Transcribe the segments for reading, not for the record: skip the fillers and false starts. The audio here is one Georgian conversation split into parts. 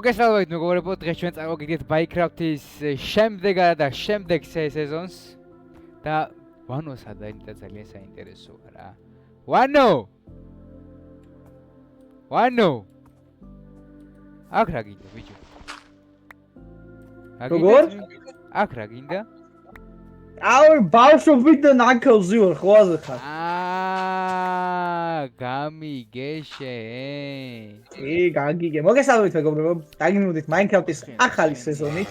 მოგესალმებით მეგობრებო, დღეს ჩვენ წარმოგიდგენთ Minecraft-ის შემდეგ სეზონს და ვანოს ადაინდა ძალიან საინტერესოა რა. ვანო! აქ რა გინდა ბიჭო? როგორ? აქ რა გინდა? Our ბავშვობით და ნაკელზე ვარ, ხო აზრხარ? გამიგეშე. გაგიგე. მოგესალმებით მეგობრებო. დაგიმოვდით Minecraft-ის ახალი სეზონით.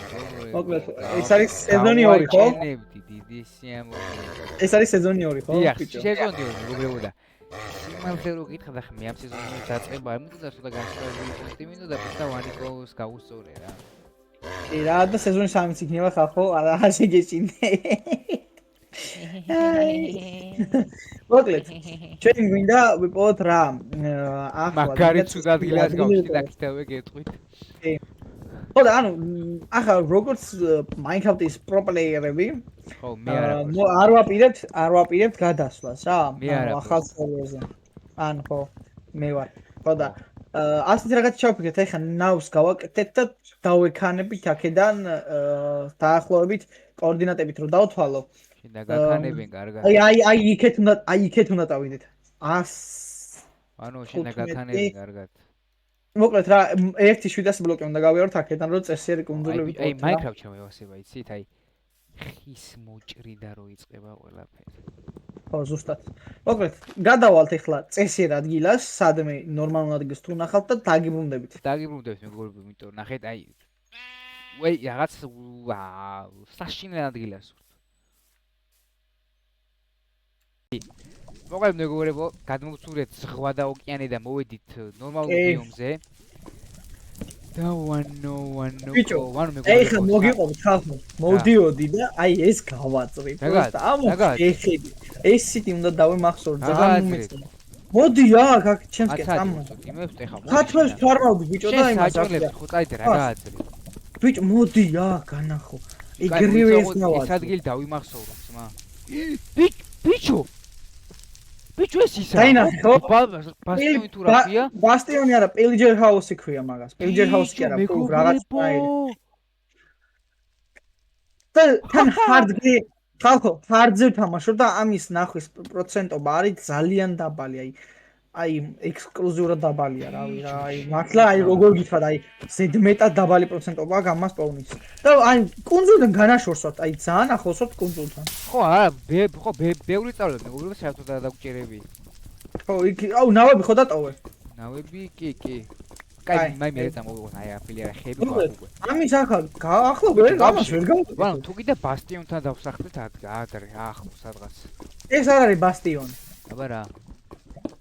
მოკლედ, ეს არის სეზონი 2, ხო? ნებდი დიდი სიამოვნებაა. ეს არის სეზონი 2, ხო? დიახ, სეზონი 2 მეგობრებო და სიმართლე რო გითხრა და მე ამ სეზონის დაწყება არ მინდოდა სულ და გასწავლილი მინდოდა და ვანიკოს გავუსწორე რა. რა და სეზონი 3-იც იქნება ხალხო, არა ასე გეჭინე. მოკლედ, ჩვენ გვინდა ვიპოვოთ რა, ახლა მაგარი ცუდ ადგილას გავხდი და კიდევ გეტყვით. ხო და ანუ ახლა როგორც Minecraft-ის პრო პლეიერები, ხო, მე არა. არ ვაპირებთ გადასვლას რა, ახალ სერვერზე. ანუ ხო, მე ვარ. ხო და ასეთ რაღაც ჩავფიქრეთ, ეხლა ნავს გავაკეთეთ და დავექანებით აქედან დაახლოებით კოორდინატებით რო დავთვალო. შენ გაქანებენ კარგად. აი იქეთ უნდა დავიდეთ. 100. ანუ შენ გაქანებენ კარგად. მოკლედ რა, 1-700 ბლოკი უნდა გავიაროთ აქედან რო წესიერი კუნძულები აი Minecraft ჩავევასება, იცით, აი ხის მოჭრიდა რო იწყება ყველაფერი. ხო, ზუსტად. მოკლედ, გადავალთ ეხლა წესიერ ადგილას, სადმე ნორმალურ ადგილს თუ ნახავთ და დაგიბრუნდებით. დაგიბრუნდებით მეგობრებო, იმიტომ ნახეთ, აი ვეი, რაღაც საშინელ ადგილას ვართ. მოკლედ მეგობრებო, გადმოვცურეთ ზღვა და ოკეანე და მოვედით ნორმალურ ბიომზე. და ვანო მეგობრებო. ეხლა მოგიყვებით ხალხო, მოდიოდი და აი ეს გავაწრი. პროსტა ამას ეხედი. ეს სიტი უნდა დავიმახსოვრ ძალიან მომეწონა. მოდი აქ ჩემსკენ წამო. იმებს ეხა. ქართველს ფარმავდი ბიჭო და იმას საჭმელებს ხო წაიდე რა გააძრი. ბიჭო მოდი განახო. ეგრევე ეს ნავა. ეს ადგილი დავიმახსოვრ ძმა. ბიჭო ეს ისა. დაინახო. ბასტიონი თუ რაფია? ბასტიონი არა, პილჯერ ჰაუსი ქვია მაგას. პილჯერ ჰაუსი კი არა, რაღაც აირი. თან ჰარდგი ხალხო, ჰარდზე ვთამაშობ და ამის ნახვის პროცენტობა არის ძალიან დაბალი, აი ექსკლუზიურად დაბალია, რავი რა, აი მართლა აი როგორ გითხრათ, აი ზედმეტად დაბალი პროცენტობაა გამას პოვნის. და აი კუნძულიდან განაშორს ვართ, აი ძალიან ახლოს ვართ კუნძულთან. ხო, არა, ხო, ბევრი წავლები, მეგობრებო, საერთოდ დაგუჭერები. ხო, იქ აუ ნავები ხო დატოვე? ნავები კი. კაი, მე წამოვიღოთ, აი აფილია ხები გვაქვს. ამის ახლა ახლობე, ამას ვერ გავუწევ. ვანო, თუ კიდე ბასტიონთან დავსახლდეთ ადრე, ახლო სადღაც. ეს არ არის ბასტიონი. აბა რა.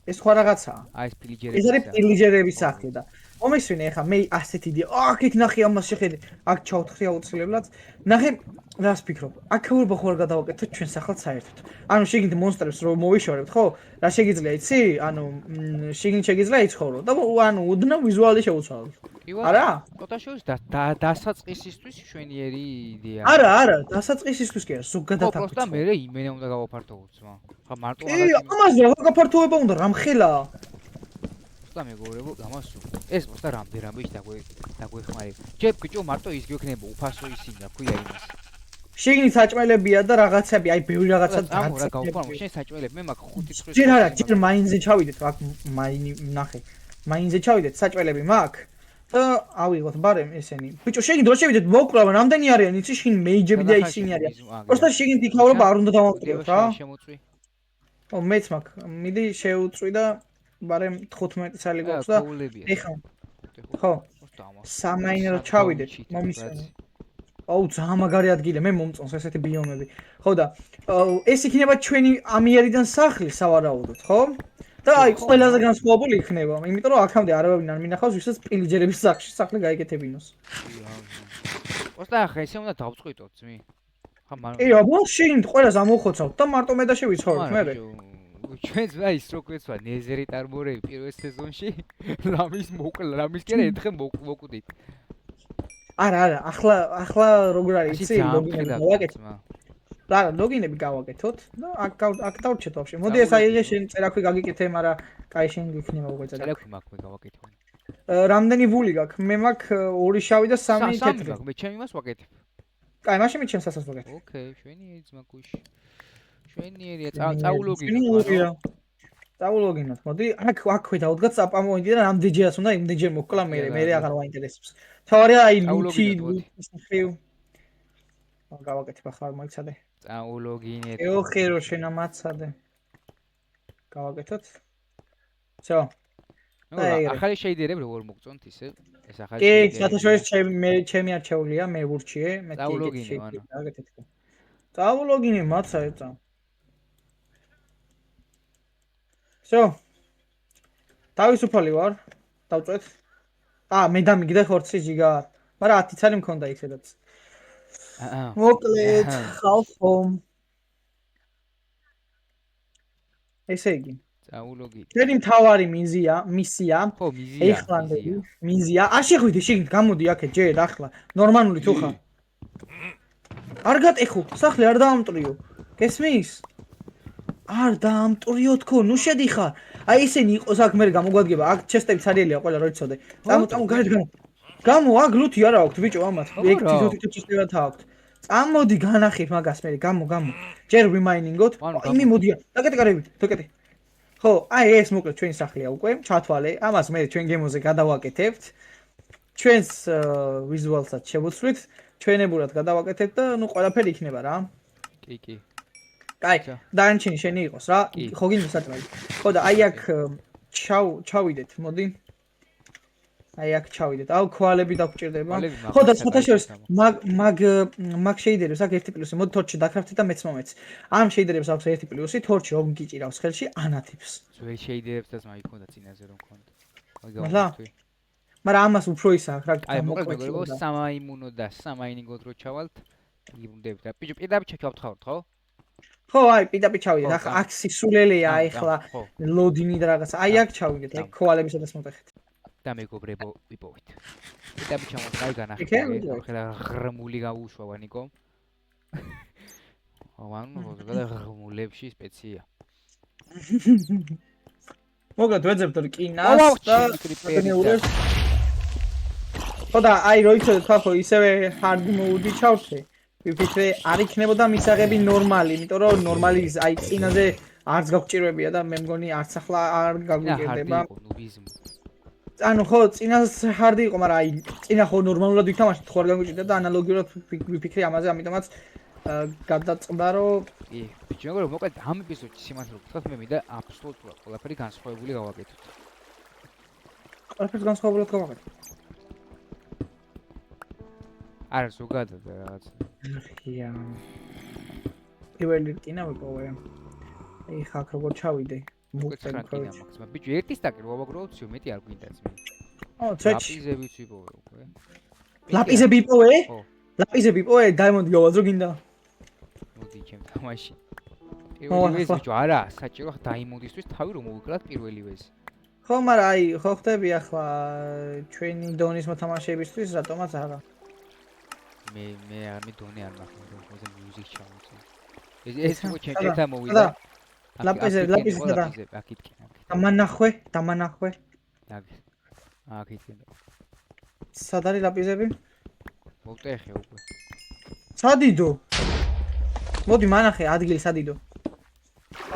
ეს სხვა რაღაცაა. აი ეს პილჯერები. ეს არის პილჯერების სახლი და მომისვენე ახლა მე ასეთი იდეა. აქ ნახე ამას შეხედე. აქ ჩავთხრი აუცილებლად. ნახე რას ფიქრობ? აქ ხურბა ხوار გადავაკეთოთ ჩვენ სახლად საერთოდ. ანუ შეგინდ მონსტრებს რომ მოვიშორებთ, ხო? რა შეგიძლია იცი? ანუ შეგინდ შეგიძლია იცხოვრო და ანუ უდნა ვიზუალი შეუცვალოთ. არა? ფოტოშოუს დასაწყისისთვის შვენიერი იდეა. არა, დასაწყისისთვის კი არა, ზოგ გადათავთ. ხო, პროსტა მე იმენა უნდა გავაფართოვოთ ძმა. ხა მარტო ამაზე რა გაფართოება უნდა, რამხელა? და მეგობრებო, გამასულ. ეს პროსტა რამდენადმე დაგვეხმარი. ჯერ ბიჭო მარტო ის გექნება უფასო ისინი, რა ქვია იმას. შეგინი საჭმელებია და რაღაცები, აი ბევრი რაღაცა დაგაცემ. რა გავფორმო, შენ საჭმელები, მე მაგ 5 წუთი. ჯერ არა, ჯერ მაინზე ჩავიდეთ, აქ მაინი ნახე. მაინზე ჩავიდეთ, საჭმელები მაქვს. და ავიღოთ ბარემ ესენი. ბიჭო, შეგინი დრო შევიდეთ, მოკრავენ, რამდენი არიან, იცი, შინ მეიჯები და ისინი არიან. პროსტა შეგინი იქავრობა არ უნდა დავამკვიდროთ რა. შემოწვი. ო, მეც მაქვს. მიდი შევუწვი და ბარემ 15 წელი გვაქვს და ეხა. ხო. სამაინერო ჩავიდეთ, მომისვენე. აუ ძალიან მაგარი ადგილია, მე მომწონს ესეთი ბიომები. ხო და ეს იქნება ჩვენი ამიერიდან სახლი სავარაუდოდ, ხო? და აი ყველაზე განსხვავებული იქნება, იმიტომ რომ აქამდე არავინ არ მინახავს, ვისაც პილჯერების სახლი გაიგეთებინოს. პროსტა ახლა ესე უნდა დავწყვიტოთ ძმი. ხა მაგრამ აბა შენ ყველას ამოხოცავთ და მარტო მე და შევიცხოვროთ მე. ჩვენს ის რო ქვეცვა ნეზერით არმორები პირველ სეზონში რამის რამის კი არა ერთხელ მოკვდით. არა, ახლა როგორ არის იცი? ლოგინები გავაკეთე. რა, ლოგინები გავაკეთოთ და აქ დავრჩეთ ვაფშე. მოდი ეს აიღე შენ წერაქვი გაგიკეთე, მაგრამ კაი შენ გიქნება უკვე წერაქვი. წერაქვი მაქვს მე გავაკეთე. რამდენი ვული გაქვს? მე მაქვს 2 შავი და 3 თეთრი. მე ჩემი მას ვაკეთებ. კაი, მაშინ მე ჩემს ასას ვაკეთებ. ოკეი, შვენიერი ძმაკუში. შვენიერია, წაულოგინო. წაულოგინოთ. მოდი, აქ დავდგა წაპამოინდი და რამდენჯერაც უნდა იმდენჯერ მოკლა მე აღარ ვაინტერესებს. თავარია აი ლუთი ხევ. გავაკეთებ ახლა მოიცადე. წაულოგინეთ. ეოხერო შენა მაცადე. გავაკეთოთ. всё. ახალი შეიდერებ როგორ მოგწონთ ისე? ეს ახალი კი, საერთოდ ჩემი არჩეულია, მე ვურჩიე, მე წაულოგინე. წაულოგინე მაცა ეცა. всё. თავისუფალი ვარ. დავწვეთ. მე დამიგდე ხორცი ჯიგა. მაგრამ 10 წელი მქონდა ისედაც. მოკლედ, ხალხო. ესე იგი. წაულოგი. შენი მთავარი მისია. ხო, მიზია. ეხლანდები, მიზია. არ შეხვიდე შიგნით, გამოდი აქეთ ჯერ ახლა. ნორმალური თუ ხარ? არ გატეხო, სახლი არ დაამტრიო. გესმის? არ დაამტრიო თქო, ნუ შედიხარ. აი ისინი იყოს აქ მე გამოგვადგება. აქ ჩესტები ცარიელია ყველა რო იცოდე. წამო გარეთ განა. გამო აქ ლუთი არა აქვს ბიჭო ამათ. ეგ თითო ჩესტებად აქვს. წამოდი განახիր მაგას მე გამო. ჯერ რიმაინინგოთ. იმი მოდია. დაკეთე კარები, დაკეთე. ხო, აი ეს მოკლედ ჩვენი სახლია უკვე, ჩათვალე. ამას მე ჩვენ გემოზე გადავაკეთებთ. ჩვენს ვიზუალსაც შევუცვლით, ჩვენებურად გადავაკეთებთ და ნუ ყველაფერი იქნება რა. კი. კაი, დანჩენი შენი იყოს რა. ხო გინდა საჭმელი. ხო და აი აქ ჩავიდეთ, მოდი. აი აქ ჩავიდეთ. აუ ქვალები დაგჭირდება. ხო და საერთოდ მაგ შეიდერებს აქ 1 პლუსი. მოდი თორჩი დაკრაფტეთ და მეც მომეც. ამ შეიდერებს აქვს 1 პლუსი, თორჩი რომ გიჭირავს ხელში ანათებს. ძველ შეიდერებს და მაი ქონდა წინაზე რომ ქონდა. მაგრამ ამას უფრო ის აქვს რა. აი მოკლედ სამაიმუნო და სამაინინგოდ რო ჩავალთ, იგუნდებით და ბიჭო პირდაპირ ჩავთხოვთ ხო? ხო, აი პირდაპირ ჩავიდეთ. ახლა აქ სისულელეა ახლა ლოდინი და რაღაცა. აი აქ ჩავიდეთ, აი ქვალებისაც მოვეხეთ. და მეგობრებო, ვიპოვეთ. პირდაპირ ჩამოთ, აი განახეთ. ახლა ღრმული გაუშვა ნიკო. ანუ ღრმულებში სპეცია. მოკლედ ვეძებთ რკინას და ნეურებს. ხო და აი რო იცოდეთ ხო ისევე hard mode-ი ჩავთე. ვიფიქრე არ იქნებოდა მისაღები ნორმალი, იმიტომ რომ ნორმალი აი წინაზე არც გაგჭირვებია და მე მგონი არც ახლა არ გაგუჭირდება. ანუ ხო წინას hard იყო, მაგრამ აი წინა ხო ნორმალურად ვითამაშეთ, ხო არ გაგუჭირდა და ანალოგიურად ვიფიქრე ამაზე, ამიტომაც გადაწყდა რომ კი, ბიჭო, მეგობრებო, მოკლედ ამ ეპიზოდში სიმართლე ვთქვათ, მე მინდა აბსოლუტურად ყველაფერი განსხვავებული გავაკეთოთ. ყველაფერს განსხვავებულად გავაკეთოთ. არა, ზოგადად რაღაც. ხია. პირველი რკინა ვიპოვე. აი ხა აქ როგორ ჩავიდე? მოკლედ რკინა მაქვს, მაგრამ ბიჭო, ერთი სტაკი რო ვაგროვებციო, მეტი არ გვინდა ძმი. ცეჩ. ლაპიზებიც ვიპოვე უკვე. ლაპიზები ვიპოვე? ხო. ლაპიზები ვიპოვე, დაიმონდი გავაძრო გინდა. მოდი ჩემ თამაში. პირველი ვეზი ბიჭო, არა, საჭირო ხა დაიმონდისთვის თავი რომ მოვიკლათ პირველი ვეზი. ხო, მაგრამ აი, ხო ხდები ახლა ჩვენი დონის მოთამაშეებისთვის რატომაც არა. მე არ მიდონე არ მახმოვ, მოზე მუსიკ ჩავუწე. ეს რო ჩემთან მოვიდა. ლაპიზები და აკითკი. დამანახვე. აკითკი. სად არის ლაპიზები? მოვტეხე უკვე. სადიდო. მოდი მანახე ადგილი სადიდო.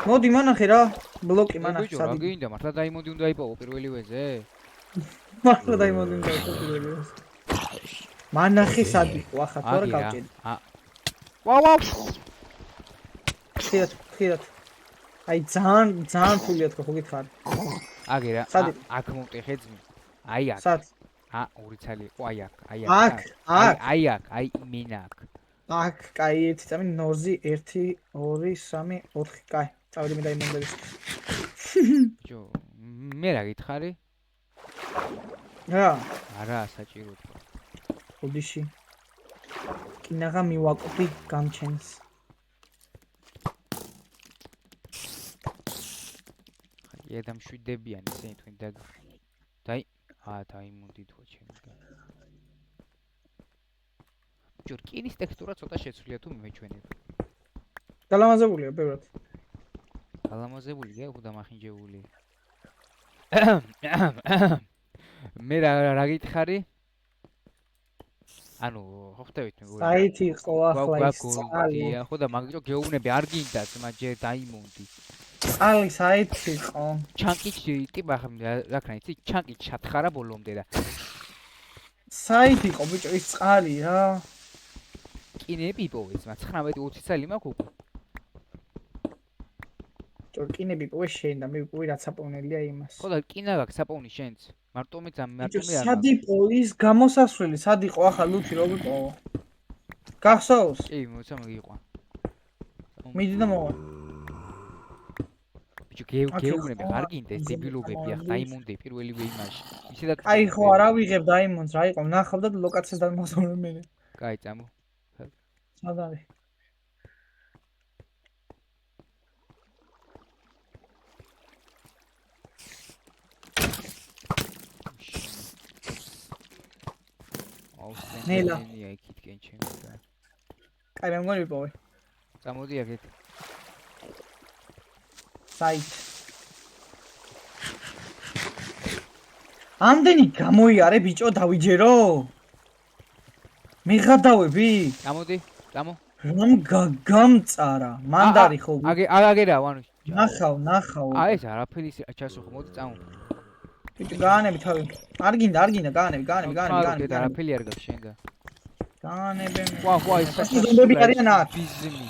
მოდი მანახე რა, ბლოკი მანახე სადიდო. რა გინდა, მართლა დაიმონდი უნდა იპოვო პირველი ვეზე? მართლა დაიმონდი უნდა იპოვო პირველი ვეზე. მანახე სადიდო, ახლა თუ არა გავჭირდა. ვაუ. ხიათ. აი ძალიან ფულია თქო, ხო გითხარ? აგე რა, აქ მოვტეხე ძმი. აი აქ. სად? ორი ცალი იყო, აი აქ. აი მინა აქ. აქ, კაი, 1 წამი 0-ი 1 2 3 4, კაი. წავედი მე დაიმონდების. ბიჭო, მე რა გითხარი? რა? არა, საჭირო თქვა. ოდიში. კინაღა მივაკופი გამჩენს. კი და მშვიდებიან ისინი თქვენ და დაიმონდი თქო ჩემი და ჯერ რკინის ტექსტურა ცოტა შეცვლია თუ მეჩვენებ გალამაზებულია ბევრად გალამაზებულია ხო დამახინჯებული მე რა გითხარი ანუ ხო ხტებით მე საითი იყო ახლა ის წყალი ხო და მაგირო გეუბნები არ გინდათ მაგრამ ჯერ დაიმონდი წყალი საითი იყო ჩანკი ტიპა რა ქნა იცი ჩანკი ჩათხარა ბოლომდე და საითი იყო ბიჭო ის წყალი რა კინები იპოვეს მაგრამ 19-20 წელი მაქვს უკვე კინები პოვე შენ და მე პოვე რაც აპოვნელია იმას. ხო და კინა გაქვს აპოვნი შენც. მარტო არ სად იყო ის გამოსასვლელი, სად იყო ახლა ლუთი როგორ პოვო? გახსოვს? კი, მოცა მოგიყვა. მიდი და მოვა. ბიჭო, გეუბნები, არ გინდა ეს დებილობები ახლა დაიმონდე პირველივე იმაში. ისე და აი ხო არა ვიღებ დაიმონს რა იყო, ნახავდათ ლოკაციას დამოსავლენ მე. კაი, წამო. სად არის? ნელა იქითკენ ჩემი და კაი მე მგონი ვიპოვე წამოდი აქეთ საით ამდენი გამოიარე ბიჭო დავიჯერო მე გადავები წამოდი წამო რამ გამწარა მანდარი ხო აგერა ანუ ნახავ აი ეს არაფერი ჩასო ხო მოდი წამო ბიჭო გაანები თავი არ გინდა გაანები არაფერი არ გაქვს შენ და გაანები ვა ეს ზომბები არიან აქ ბიზმი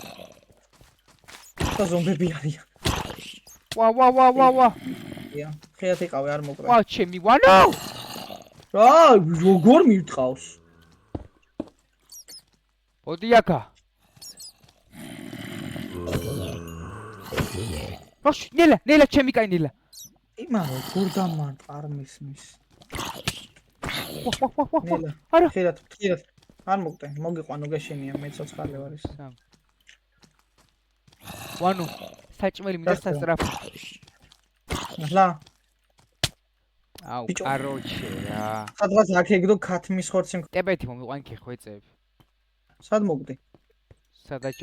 ხო ზომბები არიან ვა ხეათ იყავე არ მოკრა ვა ჩემი ვანო რა როგორ მივტყავს მოდი აქა როშ ნელა ჩემი კაი ნელა იმარო გურ დამარტყ არ მისმის ვა არა ხერათ არ მოგტე მოგიყვანო გეშენია მე ცოცხალე ვარ ის ვანო საჭმელი მინდა სასტრაფო ლა აუ კაროჩე რა სადღაც აქ ეგდო ქათმის ხორცი ტებეთი მომიყვან ქეხვეწებ სად მოგდი სადაც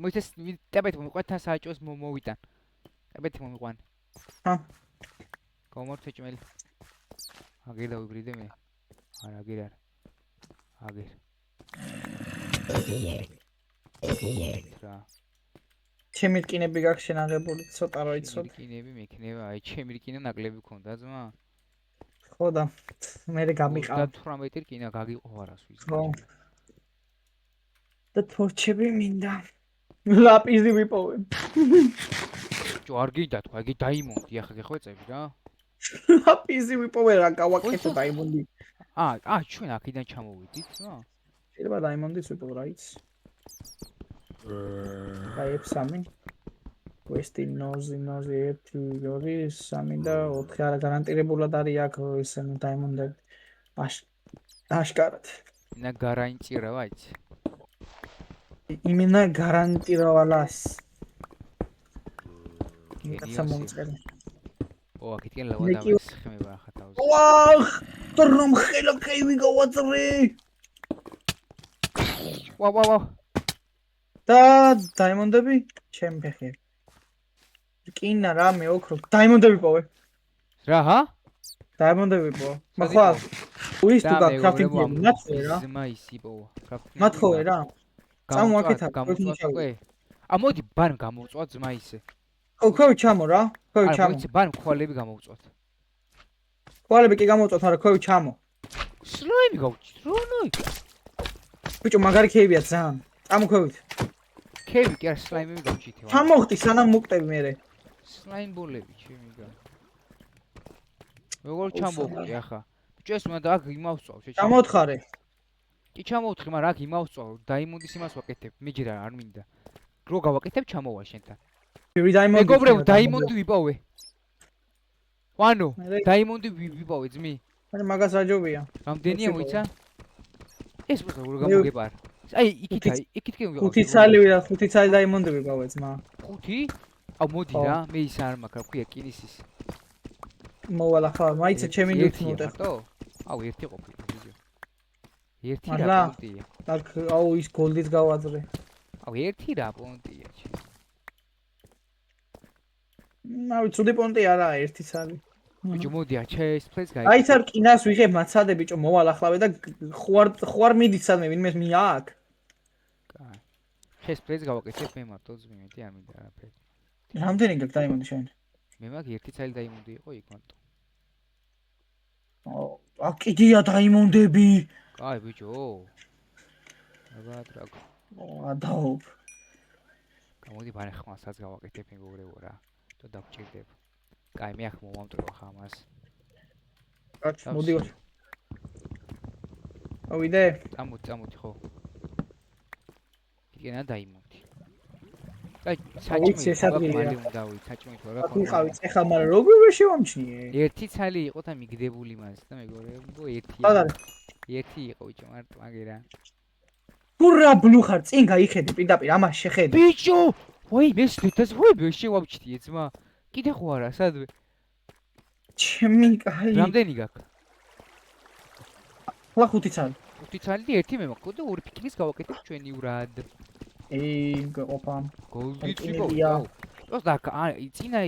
მოიცეს ტებეთი მომიყვან თან საჭოს მოვიტან ტებეთი მომიყვან ჰა კომორ საჭმელი აგერ დავიბრიდე მე არა აგერ რა ჩემი რკინები გაქვს შენ აღებული ცოტა რო იცოდ რკინები მექნება აი ჩემი რკინა ნაკლები ქონდა ძმა ხო და მე გამიყავ 18 რკინა გაგიყო არასვის ხო და თორჩები მინდა ლაპიზი ვიპოვე ჯო არ გინდა თქვა იგი დაიმონდი ახლა გეხვეწები რა ლაპიზი ვიპოვე რა გავაკეთე დაიმონდი ჩვენ აქედან ჩამოვიდით რა შეიძლება დაიმონდიც ვიპოვე რა იცი აი F3 Questi nozi 1 2 3 და 4 არა გარანტირებულად არის აქ ეს დაიმონდები აშკარად на гарантировать именно гарантировалась კაცა მომწერე ო აქეთკენ ლავა დავესხმება ახლა თავს ვახ ტრომ ხელა კაივი გავაწრე ვა და დაიმონდები ჩემ ფეხი რკინა რამე ოქრო დაიმონდები პოვე რა ჰა დაიმონდები პოვე მახლა უის თუ გაკრაფტინგი ნაცვე რა ზმა ისიპოვა კრაფტინგი მათხოვე რა წამო აქეთა გამოწვე მოდი ბან გამოწვა ზმა ისე ხო ქვევი ჩამო რა ქვევი ჩამო აი ბან ხვალები გამოწვათ ხვალები კი გამოწვათ მაგრამ ქვევი ჩამო სლაიმი გავჭით რონოი ბიჭო მაგარი ქეებია ძალიან წამოქვევით ქეები კი არ სლაიმები გავჭით ჩამოხტი სანამ მოკტები მე სლაიმბოლები ჩემი გა როგორ ჩამოვხტი ახლა ბიჭო ეს უნდა აქ იმავსწავ ჩამოთხარე კი ჩამოვთხი მაგრამ აქ იმავსწავ დაიმონდის იმას ვაკეთებ მეჯერა არ მინდა რო გავაკეთებ ჩამოვა შენთან მეგობრებო დაიმონდი ვიპოვე ვანო დაიმონდი ვიპოვე ძმი მე მაგას რაჯობია რამდენია მოიცა ეს როგორ გამოგებარ აი იქითკენ ხუთი ცალი დაიმონდი ვიპოვე ძმა ხუთი აუ მოდი რა მე ის არ მაქვს რა ქვია კინისის მოვალახა, მაიცა ჩემი ნივთი მოტეხ. აუ ერთი ყოფილი ბიჭო. ერთი მართლა? რა პონტია. აქ აუ ის გოლდით გავაძრე. აუ ერთი რა პონტია. ნავი ცუდი პონტი არაა ერთიც არის. ბიჭო მოდი ჩეს ფლეს გაიგე. აი სარ კინას ვიღებ მაცადე ბიჭო მოვალახლავე და ხوار მიდის სადმე ვინმე მიაკ. კაი. ჩეს ფლეს გავაკეთებ მე მარტო ზმიმეთი არ მინდა არაფერი. რამდენი გაქვს დაიმონდი შენ? მე მაგ ერთი წელი დაიმონდი იყო იქ მარტო. აქ კიდია დაიმონდები. კაი ბიჭო. აბა ტრაკ. ადაობ. გამოდი ბარე ხმასაც გავაკეთებ მეგობრებო რა. და დაგჭირდება. კაი მე ახ მომამტრო ხამას. კაც მოდი. ავიდე. წამოდი ხო. იქენა დაიმონდი. კაი საჭმელი მალე უნდა საჭმელი თუ რა ხო. ვიყავით ეხლა მაგრამ როგორ ვერ შევამჩნიე? ერთი ცალი იყო და მიგდებული მას და მეგობრებო ერთი. ერთი იყო ბიჭო მარტო მაგერა. გურა ბლუხარ წინ გაიხედე პირდაპირ ამას შეხედე. ბიჭო! ვაი მესდეთას ვაი ვერ შევამჩნიე ძმა. კიდე ხო არა სადვე? ჩემი კაი. რამდენი გაქვს? ხლა 5 ცალი. 5 ცალი და ერთი მე მაქვს და ორი ფიქრის გავაკეთებ ჩვენი ვრად. ყოფა. გოლდიც ვიყავ. და წინა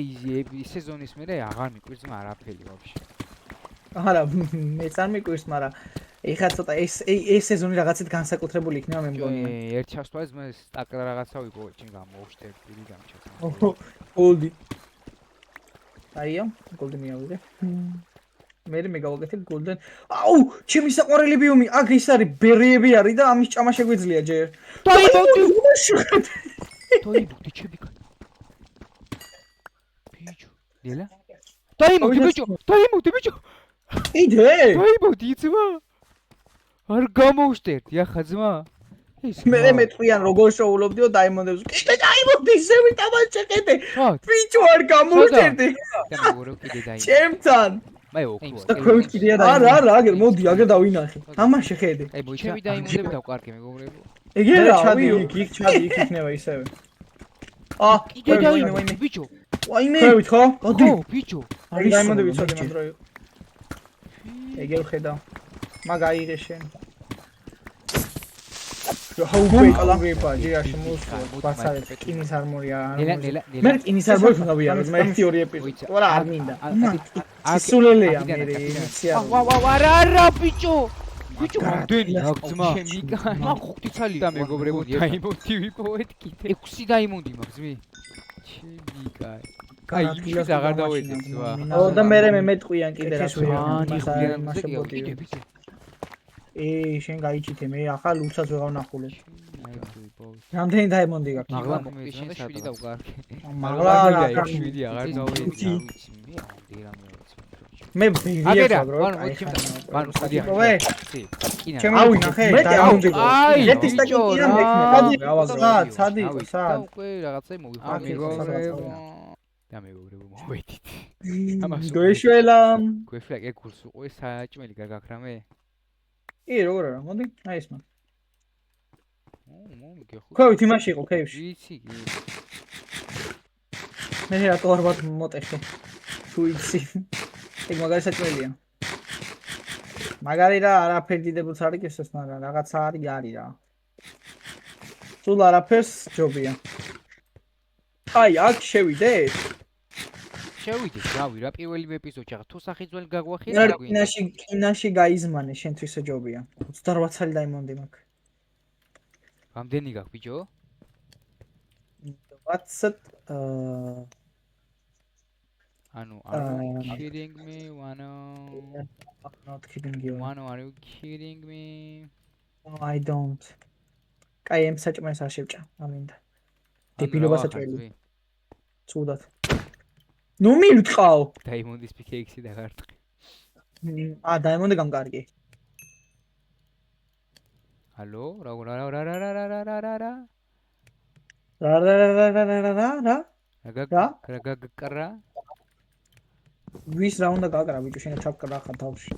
სეზონის მერე აღარ მიყვირს არაფერი ვაფშე. არა მე არ მიყვირს, მაგრამ ეხლა ცოტა ეს სეზონი რაღაცით განსაკუთრებული იქნება მე მგონია. ერთ ჩასვლა მე სტაკრა რაღაცა ვიყო ჩინ გამოვშტე პირი გამჩაცა. გოლდი. აია, გოლდი მიავიდე. მე გავაკეთე გოლდენ. აუ, ჩემი საყვარელი ბიომი, აქ ის არის ბერიები არის და ამის ჭამა შეგვიძლია ჯერ. დაიმონდი ჩემი კაცი. ბიჭო, ნელა? დაიმონდი ბიჭო. იდე? დაიმონდი ძმა. არ გამოვშტერდი ახლა ძმა. მე მეტყვიან როგორ შოულობდიო დაიმონდებს. კიდე დაიმონდი ისე ვიტამაშეყედე. ბიჭო არ გამოვშტერდი. ჩემთან. მე ოქრო. და ქვევით კიდეა დაიმონდი. არა, აგერ მოდი, აგერ დავინახე. ამაში ხედე. აი მოიჩები დაიმონდები დავკარგე მეგობრებო. ეგერა ჩადი იქ ჩადი იქ იქნება ისევე. კიდე დაიმონდი ბიჭო. ვაიმე. ქვევით ხო? ხო ბიჭო. აი დაიმონდი ვიცოდი მანდრო. ეგერ ხედა. მაგაიღე შენ. ჰაუბეიკა ჯიაში მოსვა ბასარე კინის არმორია მე კინის არმორი უნდა ვიაროთ მე 1-2 ეპიზოდი ვარა არ მინდა სულელეა მე ინიციალ არა ბიჭო რამდენი აქვს ძმა მაგ 5 ცალი და მეგობრებო დაიმონდი ვიპოვეთ კიდე 6 დაიმონდი მაგ ძმი ჩემი კაი ის აღარ დავეძებ ძმა და მე მეტყვიან კიდე რა კიდე ბიჭო შენ გაიჩიტე მე ახალ უცაც ვეღარ ნახულე. რამდენი დაიმონდი გაქვს? მაგლა მე 7 დავკარგე. მაგლა 7 აღარ გავეცი. მე ვიღებ ბრო. ვან ხოდი. ჩემი ავინახე დაიმონდი. ერთი სტაკი კირა მექნება. სადი. უკვე რაღაცა მოვიხარ. და მეგობრებო მოვედით. ამას გეშველა. გვეშველა ეგ კურს უყო საჭმელი გაგაქ რამე? როგორ არა, მოდი, აი ეს მაგ. მოგე ხო. ქვევით იმაში იყო კეიფში. ვიცი. მე რატო არ ვარ მოტეხე. თუ იცი. ეგ მაგარი საჭმელია. მაგარი რა არაფერი დიდებულს არის ესეც, მაგრამ რაღაცა არის რა. სულ არაფერს ჯობია. აი, აქ შევიდეთ. შევიდე, რავი, რა პირველი ეპიზოდში ახლა თუ სახიძველი გაგვახია და კინაში გაიზმანე, შენთვის ჯობია. 28 ცალი დაიმონდი მაქვს. რამდენი გაქვს ბიჭო? 20 ანუ are you kidding me? Not kidding you. Are you kidding me? No, I don't. კაი, ამ საჭმელს არ შევჭა, ამინდა. დებილობა საჭმელი. ცუდად. ნუ მივტყავ. დაიმონდის პიკექსი და გარტყი. დაიმონდი გამკარგი. ალო, რა ვის რა უნდა გაკრა ბიჭო შენ ჩაკრა ხარ თავში.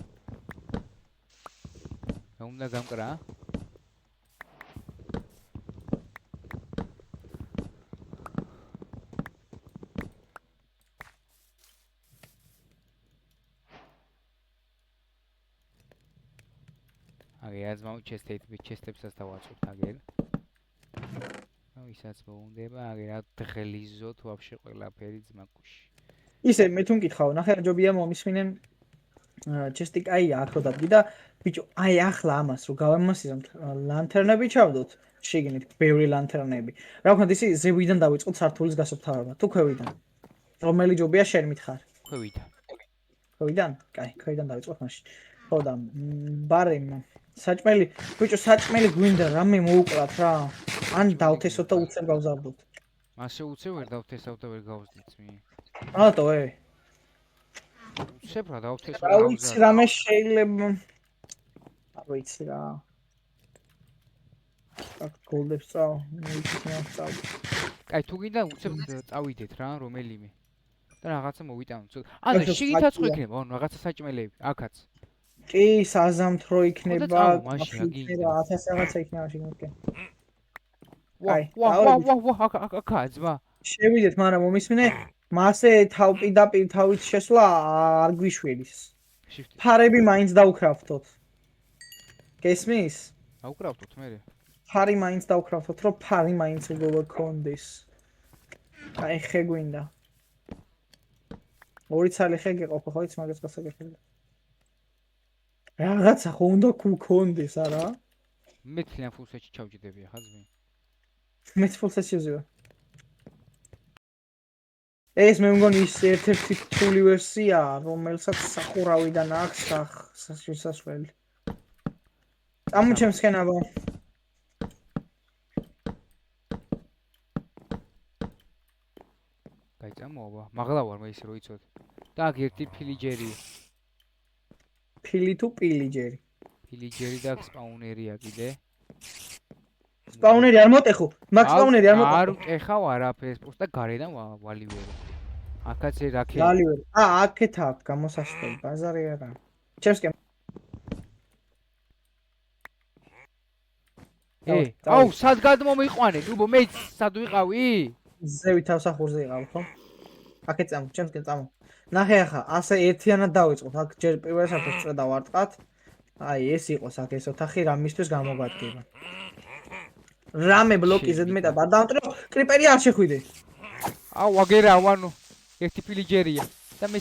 რა უნდა გამკრა? აგე აზმავ ჩესტებსაც დავაწყობთ აგერ. ისაც მოუნდება, აგე რა დღელიზოთ ვაფშე ყველაფერი ძმაკუში. ისე მე თუ მკითხავ, ნახე რა ჯობია მომისმინენ ჩესტი კაია აქ რო დადგი და ბიჭო, აი ახლა ამას რო გავამასიზამთ ლანთერნები ჩავდოთ, შიგნით ბევრი ლანთერნები. რა ვქნათ ისი ზევიდან დავიწყოთ სართულის გასუფთავება. თუ ქვევიდან. რომელი ჯობია შენ მითხარ? ქვევიდან. ქვევიდან? კაი, ქვევიდან დავიწყოთ მაშინ. ხო და ბარემ საჭმელი, ბიჭო, საჭმელი გვინდა რამე მოუკლათ რა. ან დავთესოთ და უცებ გავზარდოთ. მასე უცებ ვერ დავთესავ და ვერ გავზდით მი. რატო ე? უცებ რა დავთესო რა ვიცი რამე შეიძლება არ ვიცი რა. აქ გოლდებს წავ, მოვიქნათ წავ. კაი, თუ გინდა უცებ წავიდეთ რა, რომელიმე. და რაღაცა მოვიტანოთ. ანუ შიგითაც ხო იქნება, ანუ რაღაცა საჭმელები, აქაც. კი, საზამთრო იქნება, მაშინ აგინდა. 1000 რაღაცა იქნება შეგმოკე. ვა, აკა, ძმა. შევიდეთ, მაგრამ მომისმინე, მასე თავპიდაპირ თავით შესვლა არ გვიშველის. ფარები მაინც დავკრავთოთ. გესმის? დავკრავთოთ მე. ფარი მაინც დავკრავთოთ, რომ ფარი მაინც გქონდეს. აი, ხე გვინდა. ორი ცალი ხე გეყოფა, ხო იცი მაგას გასაგებია. რაღაცა ხო უნდა გქონდეს, არა? მე თლიან ფულსეთში ჩავჯდები ახლა ძმი. მე ფულსეთში ვზივარ. ეს მე მგონი ის ერთ-ერთი რთული ვერსიაა, რომელსაც სახურავიდან აქვს შესასვლელი. წამოჩემ სქენაბა. კაი, წამოვა. მაღლა ვარ მე ისე რო იცოდი. და აქ ერთი ფილიჯერი. ფილი თუ პილიჯერი? ფილიჯერი და სპაუნერია კიდე. სპაუნერი არ მოტეხო. მაგ სპაუნერი არ მოტეხო. არ უტეხავ არაფერს, просто გარედან ვალივერო. აქაც რაკე. ვალივერო. აქეთ აქვს გამოსასვლელი, ბაზარი არა. ჩემსკენ. აუ, სად გადმომიყვანე? ნუბო, მე სად ვიყავი? ზევი თავსახურზე იყავ, ხო? აქეთ წამო, ჩემსკენ წამო. ნახე ახლა, ასე ერთიანად დავიწყოთ. აქ ჯერ პირველ საფეხს წრე დავარტყათ. აი, ეს იყოს აქ ეს ოთახი, რამისთვის გამოგვადგება. რამე ბლოკი ზედმეტად არ დავტრო, კრიპერი არ შეხვიდე. აუ, აგერა, ვანო. ერთი ფილიჯერია და მე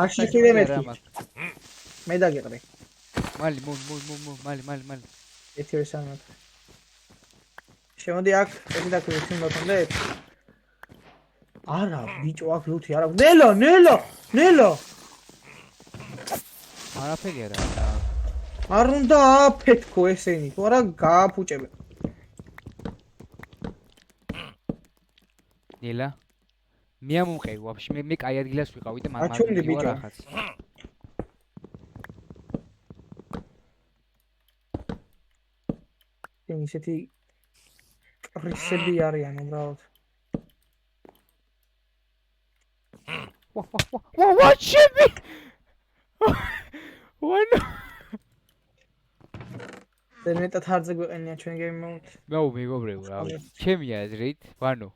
არ შეხვიდე მეთქი. მე დაგიყრე. მალი. ერთი ორი სამი. შემოდი აქ, ერთი და ქვი მოთონდეთ. არა, ბიჭო, აქ ლუთი არა. ნელო. არაფერი არა. არ უნდა აფეთქო ესენი, თუ არა გააფუჭებე. ნელა. მე ამომყევი ვაფშე, მე კაი ადგილას ვიყავი და მაგრამ აჩვენდი ბიჭო. ახაც. ისეთი რისები არიან უბრალოდ. ვა, ჩემი. ვანო. ზედმეტად ჰარძე გვეყენია ჩვენ გეიმ მოდ. მეგობრებო, რა ვიცი. ჩემი აზრით, ვანო.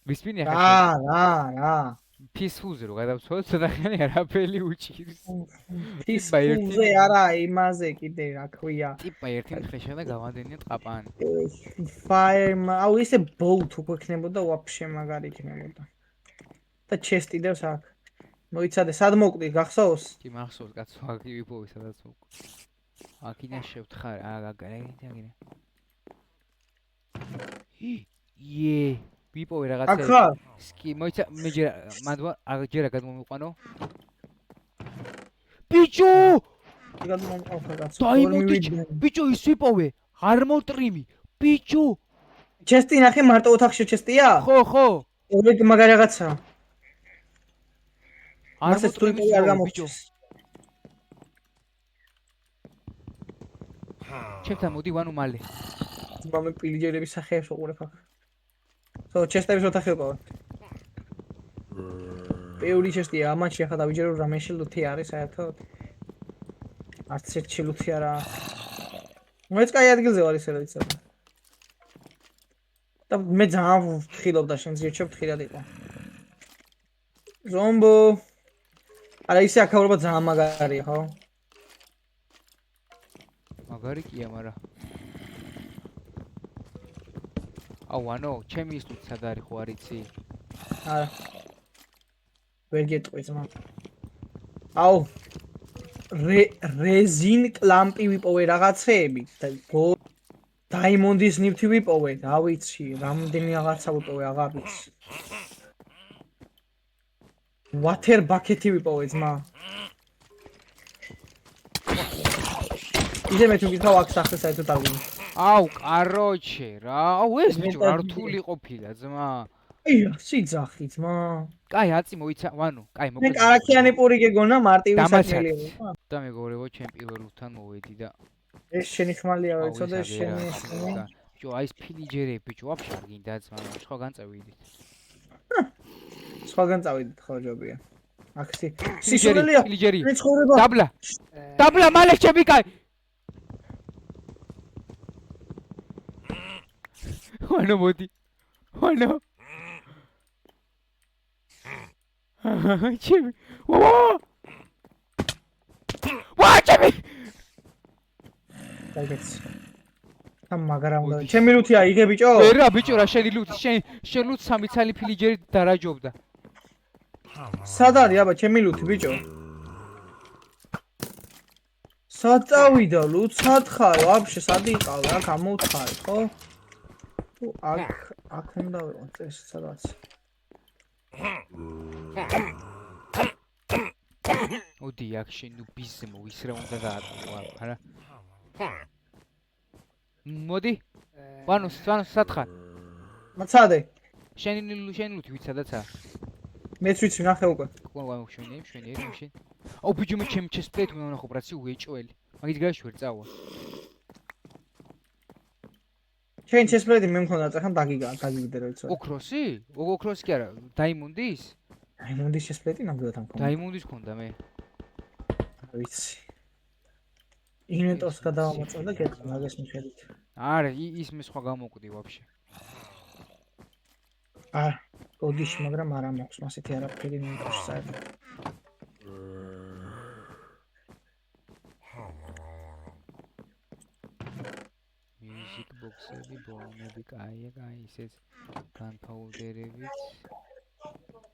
ვისმინე ახლა. რა. ფისფულზე რო გადავცვალოთ, ცოტახანი არაფერი უჭირს. ფისფულზე არა, იმაზე კიდე რა ქვია. ტიპა ერთი მხრეშა და გავანდენიათ ყაპანი. Fire, აუ ისე boat უკვე იქნებოდა, ვაფშე მაგარი იქნებოდა. და chest იდევს აქ. მოიცადე, სად მოკვდი, გახსოვს? კი, მახსოვს, კაცო, აქ ვიპოვე სადაც მოკვდი. აქიდან შევთხარ, აგერა. ვიპოვე რაღაცა. აქ ხარ? კი, მოიცა, მე ჯერა გადმომიყვანო. ბიჭო! გადმომყავ კაცო. ბიჭო, ის ვიპოვე. არ მოტრიმი. ბიჭო! ჩესტი ნახე მარტო ოთახში ჩესტია? ხო. ორი მაგარი რაღაცა. არ მოტრიმი არ გამოჩეს. ჩემთან მოდი ვანო მალე. მე პილიჯერების სახეებს ვუყურებ აქ. ხო, ჩესტების ოთახი ვიყავ. პეული ჩესტია, ამაში ახლა დავიჯერო რამეში ლუთი არის საერთოდ. არც ერთი ლუთი არა. მეც კაი ადგილზე ვარ ისე რა ვიცი. და მე ძალიან ვხილობდა შენ ზირჩევ ხილად იყო. ზომბო. არა ისე აქაურობა ძალიან მაგარია, ხო? მაგარი კია, მაგრამ აუ, ანუ, ჩემი ის თუ სად არის ხო არ იცი? არა. ვერ გეტყვი ძმა. აუ. რეზინ კლამპი ვიპოვე რაღაცეები. დაიმონდის ნივთი ვიპოვე, რა ვიცი, რამდენი რაღაცა ვიპოვე, აღარ ვიცი. ვათერ ბაკეტი ვიპოვე ძმა. იდე მე თუ გითხრა აქ სახე საერთოდ არ ვინ. აუ, კაროჩე რა. აუ, ეს ბიჭო რა რთული ყოფილა ძმა. ია, სიძახი ძმა. კაი, აწი მოიცა, ანუ, კაი, მე კარაქიანი პური გეგონა მარტივი საქმეა. და მეგობრებო, ჩემ პირველთან მოვედი და ეს შენი ხმალია ვეცო და შენი ბიჭო, აი ეს ფინიჯერები, ბიჭო, ვაფშე არ გინდა ძმა, სხვაგან წავიდით. სხვაგან წავიდით ხო ჯობია. აქსი. სისულელია. ფინიჯერი. მე ცხოვრება. დაბლა. დაბლა მალე ჩემი კაი. ვანო მოდი. ვანო. ჩემი. ვა ჩემი. დაიგეც. ამ მაგრამ და ჩემი ლუთია იგე ბიჭო? ვერა ბიჭო რა შენი ლუთი, შენ ლუთი 3 ცალი ფინიჯერი დარაჯობდა. სად არის აბა ჩემი ლუთი ბიჭო? სად წავიდა ლუთ? სად ხარ? ვაფშე სად იყავ? აქ ამოვთხარი ხო? თუ აქ უნდა ვიყო ეს სადაც. ოდი აქ შენ ნუ ბიზმო ის რა უნდა გააკეთო არა? მოდი. ვანო სად ხარ? მაცადე. შენი ლუთი ვიცადაცა? მეც ვიცი ნახე უკვე. ყოლა შვენიერი მაშინ. აუ ბიჭო მე ჩემი ჩესპლეიტი უნდა ვნახო ბრაცი უეჭველი. მაგით გაიშვერ წავა. შენ ჩესპლეიტი მე მქონდა წახან დაგიგდე რა ვიცი. ოქროსი? ოქროსი კი არა, დაიმონდის? დაიმონდის ჩესპლეიტი ნამდვილად ამ მქონდა. დაიმონდის მქონდა მე. ვიცი. ინვენტორს გადავამოწევ და გეტყვი მაგას მიხედით. არა, ის მე სხვა გამოვკვდი ვაფშე. არა, გოდიში, მაგრამ არა მაქვს მასეთი არაფერი ინვენტორში საერთოდ. Music box-ები, ბოლომები, კაი, ისეც განფაუდერებით.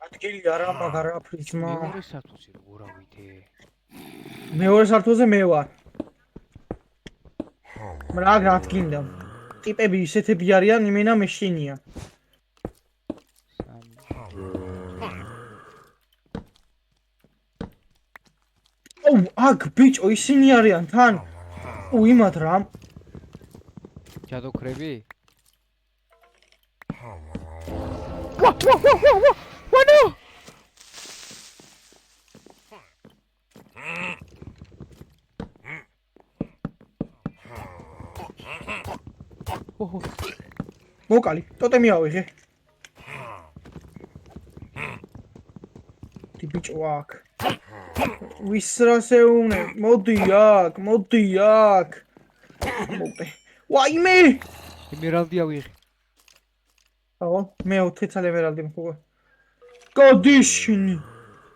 ადგილი არა მაგარა ფრიჩმა. მეორე სართულზე როგორ ავიდე? მეორე სართულზე მე ვარ. რა გათქინდა? ტიპები ისეთები არიან, იმენა მეშინია. ოუ, აქ ბიჭო, ისინი არიან თან. იმათ რა. ჯადოქრები? ვანო! მოკალი, ტოტემი ავიღე. ტიპიჭო აქ. ვის რასეუნე? მოდი აქ. მოპე. ვაიმე! ემერალდი ავიღე. აო, მე 4 წელი ემერალდი მქონდა. გოდიშინი.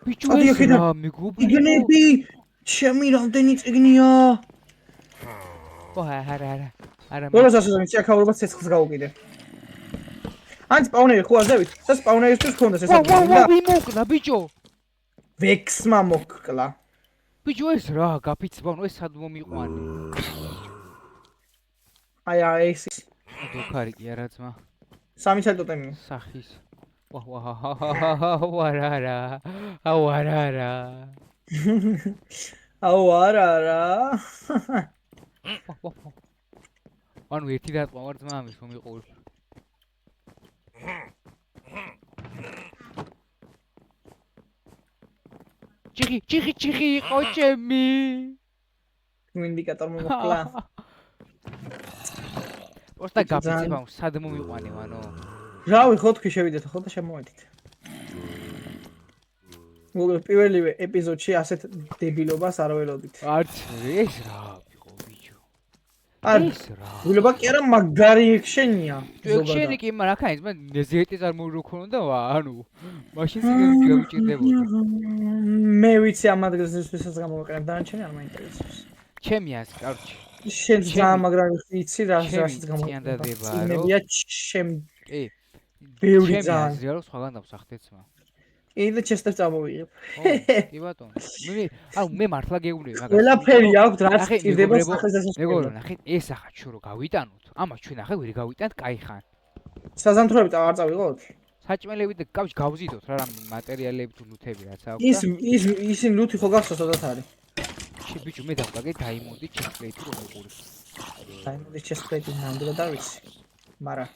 ბიჭო ეს რა მეგობრებო? იგნები, ჩემი რამდენი წიგნია? არა. ბოლოს ასე ვიცი, აქაურობა ცეცხლს გავუკიდე. ან სპაუნერი ხო აზევით? და სპაუნერისთვის ქონდეს ეს ადგილი. ვა, ვიმოკლა ბიჭო. ვექსმა მოკლა. ბიჭო ეს რა გაფიცბანო, ეს სად მომიყვანი? აი ეს დოქარი კი არა ძმა. 3 წელი ტოტემია. სახის. ვარარა. აუ არა. ანუ ერთი დატყვა ვარ ძმა ამის მომიყოლ. ჭიხი იყო ჩემი. ინდიკატორ მომკლა. პოსტა გაფიცება სად მომიყვანე ვანო. რავი ხო თქვი შევიდეთ ხო და შემოვედით. მოგე პირველივე ეპიზოდში ასეთ დებილობას არ ველოდით. არც ეს რა იყო ბიჭო. ეს რა. ვილობა კი არა მაგარი ექშენია. ექშენი კი მაგრამ აქ არის ნეზიეტი წარმოურო ქონდა ანუ მაშინ სიგარეტი გავიჭირდებოდა. მე ვიცი ამ ადგილზესაც გამოვიყენებ დანარჩენი არ მაინტერესებს. ჩემი ას კარჩი. შენ ძალიან მაგრამ იცი რაშიც ჩემი წინადადება რომ კი ბევრი ჩემი ძალიან აზრია რომ სხვაგან დავსახდეცმა კიდე ჩესტებს წამოვიღებ კი ბატონო მე მართლა გეუბნები მაგას ყველაფერი აქვს რაც ჭირდება სახეს დასაწყისად მეგობრო ნახეთ ეს ახლა ჩვენ რო გავიტანოთ ამას ჩვენ ახლა ვერ გავიტანთ კაი ხან საზამთროები არ წავიღოთ საჭმელები და კავშირ გავზიდოთ რა რამე მატერიალები თუ ნუთები რაც აქვს ისინი ლუთი ხო გახსოვს სადაც არის ბიჭო მე დავკარგე დაიმონდი ჩესპლეიტი რომ უყურეს დაიმონდი ჩესპლეიტი ნამდვილად არ ვიცი მაგრამ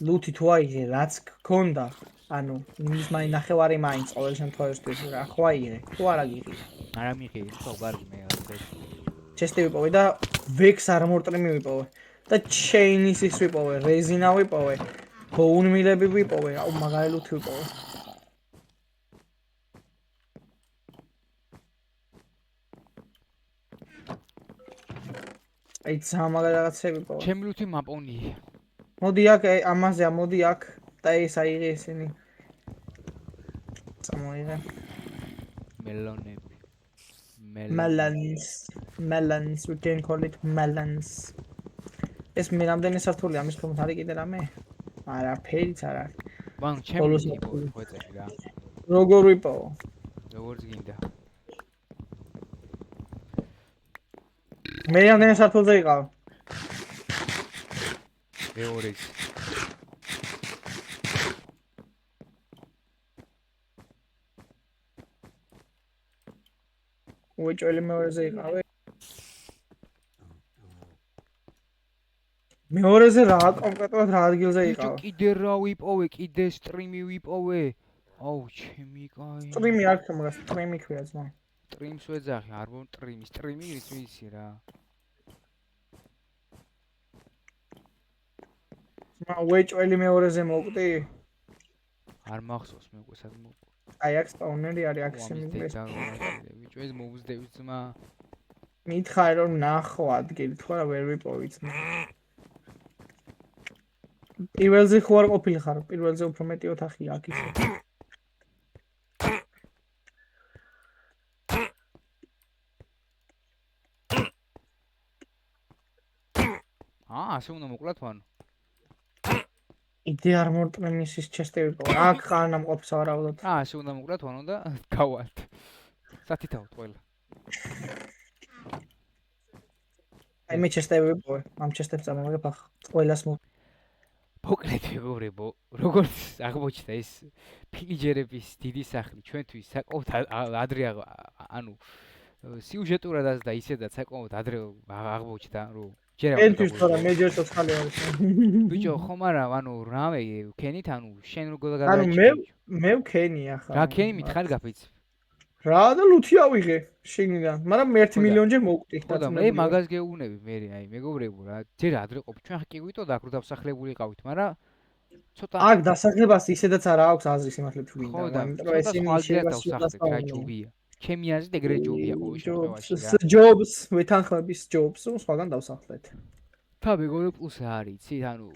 ლუთი თუ აიღე რაც გქონდა ანუ იმის მაინც ნახევარი მაინც ყოველ შემთხვევაში რა ხო აიღე თუ არ აგიღე არა მიღე ხო გარგი მე ასე ჩესტი ვიპოვე და ვექს არმორტრი მივიპოვე და ჩეინის ის ვიპოვე რეზინა ვიპოვე ბოუნმილები ვიპოვე აუ მაგარი ლუთი ვიპოვე აი ძამაგარ რაღაცები ვიპოვე ჩემი ლუთი მაპონია მოდი აქ ამაზეა მოდი აქ და ეს აიღე ისინი წამოიღე მელონები melons we can call it melons ეს მე რამდენი სართულია ამის ხომ არის კიდე რამე არა ფერიც არ არის ბან ჩემი ვიპოვე ხო ეწები რა როგორ ვიპოვო როგორც გინდა მე რამდენი სართულზე იყავ მეორე უეჭველი მეორეზე იყავე მეორეზე რა კონკრეტულად რა ადგილზე იყავ კიდე რა ვიპოვე კიდე სტრიმი ვიპოვე აუ ჩემი კაი სტრიმი არ ხომ რა სტრიმი ქვია ძმა სტრიმს ვეძახი არ ვონ სტრიმი ის ვიცი რა ძმა უეჭველი მეორეზე მოვკვდი არ მახსოვს მე უკვე სად მოვკვდი აი აქ სპაუნერი არის აქ შემიძლია ბიჭო ეს მოვუძდები ძმა მითხარი რომ ნახო ადგილი თუ არა ვერ ვიპოვი ძმა პირველზე ხო არ ყოფილი ხარ პირველზე უფრო მეტი ოთახია აქ ისე ასე უნდა მოკლათ ვანო იდე არ მორტმენის ის ჩესტი ვიპოვე აქ ხანამ ყოფს ავარავდოთ ასე უნდა მოკლათ ვანო და გავალთ სათითაოთ ყველა აი მე ჩესტები ვიპოვე ამ ჩესტებს წამოვიღებ ახ ყველას მოკლედ მეგობრებო როგორც აღმოჩნდა ეს ფილიჯერების დიდი სახლი ჩვენთვის საკმაოდ ადრე ანუ სიუჟეტურადაც და ისედაც საკმაოდ ადრე აღმოჩნდა რომ ჯერ ენთვის თორე მე ჯერ ცოცხალი არის ბიჭო ხომ არა ანუ რამე ქენით ანუ შენ როგორ გადაიჭი ანუ მე ვქენი ახლა რა ქენი მითხარი გაფიც რა და ლუთი ავიღე შიგნიდან მაგრამ 1 მილიონჯერ მოვკვდი ხო და მე მაგას გეუბნები მე აი მეგობრებო რა ჯერ ადრე ყოფილი ჩვენ ხა კი გვიტოდა აქ რო დასახლებული ყავით მაგრამ ცოტა აქ დასახლებას ისედაც არა აქვს აზრი სიმართლე თუ გინდა მაგრამ ესენი შეიძლება რა ჯობია ჩემი აზრით ეგრე ჯობია ყოველ შემთხვევაში რა ჯობს ვეთანხმების ჯობს სხვაგან დავსახლეთ და მეგობრებო პლუსი არის იცი ანუ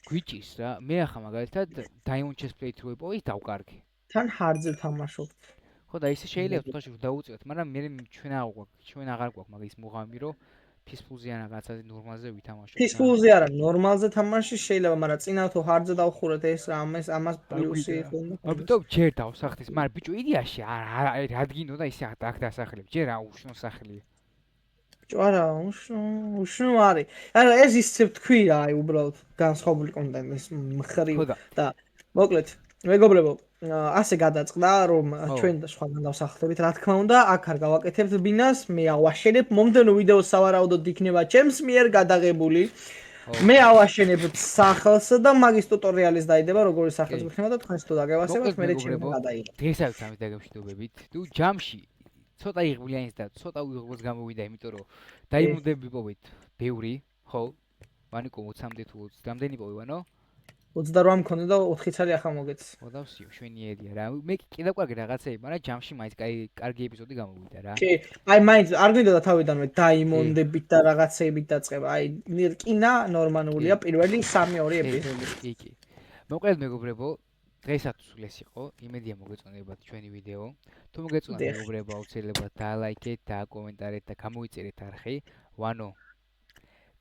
გვიჭის რა მე ახლა მაგალითად Diamond Chest Plate რო ვიპოვე დავკარგე თან ჰარდზე ვთამაშობ ხო და ისე შეიძლება თვითონ დავუწევთ მაგრამ მე ჩვენ აღარ გვაქვს მაგის მუღამი რომ ფისფულზე ან რაღაცაზე ნორმალზე ვითამაშოთ ფისფულზე არა ნორმალზე თამაში შეიძლება მაგრამ წინა თუ ჰარდზე დავხურეთ ეს რა ამას პლუსი ხონდა ამიტომ ჯერ დავსახთის მაგრამ ბიჭო იდეაში რა დგინო და ისე აქ დასახლებ ჯერ აუშნო სახლია ბიჭო არა უშნო არის ანუ ეს ისე თქვი რა აი უბრალოდ განსხვავებული კონტენტის მხრივ და მოკლედ მეგობრებო ასე გადაწყდა რომ ჩვენ სხვაგან დავსახლებით რა თქმა უნდა აქ არ გავაკეთებთ ბინას მე ავაშენებ მომდენო ვიდეო სავარაუდოდ იქნება ჩემს მიერ გადაღებული მე ავაშენებ სახლს და მაგის ტუტორიალის დაიდება როგორი სახლის გვიქნება და თქვენს თუ დაგევასებათ მე ჩემს გადაიღებ დღესაც ამით დაგემშვიდობებით თუ ჯამში ცოტა იღბლიანის და ცოტა უიღბლოს გამოვიდა იმიტომ რომ დაიმონდები ვიპოვეთ ბევრი ხო ვანიკო 20-მდე თუ 20-მდე ვიპოვე ვანო 28 მქონდა და 4 ცალი ახლა მოგეც. მოდავსიო, შვენიერია რა. მე კიდევ კარგი რაღაცები, მაგრამ ჯამში მაინც კარგი ეპიზოდი გამოვიდა რა. კი, აი მაინც არ გვინდოდა თავიდანვე დაიმონდებით და რაღაცეებით დაწყება. აი ნირკინა ნორმალურია პირველი 3-2 ეპიზოდი. კი, კი. მოკლედ მეგობრებო, დღეისათვის ეს იყო. იმედია მოგეწონებათ ჩვენი ვიდეო. თუ მოგეწონათ მეგობრებო, აუცილებლად დალაიქეთ და კომენტარეთ და გამოიწერეთ არხი. ვანო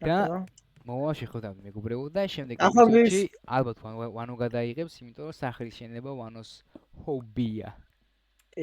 და მოვა შეხვდებით მეგობრებო და შემდეგ ახლა ეპიზოდში ალბათ ვანო გადაიღებს, იმიტომ რომ სახლის შენება ვანოს ჰობია.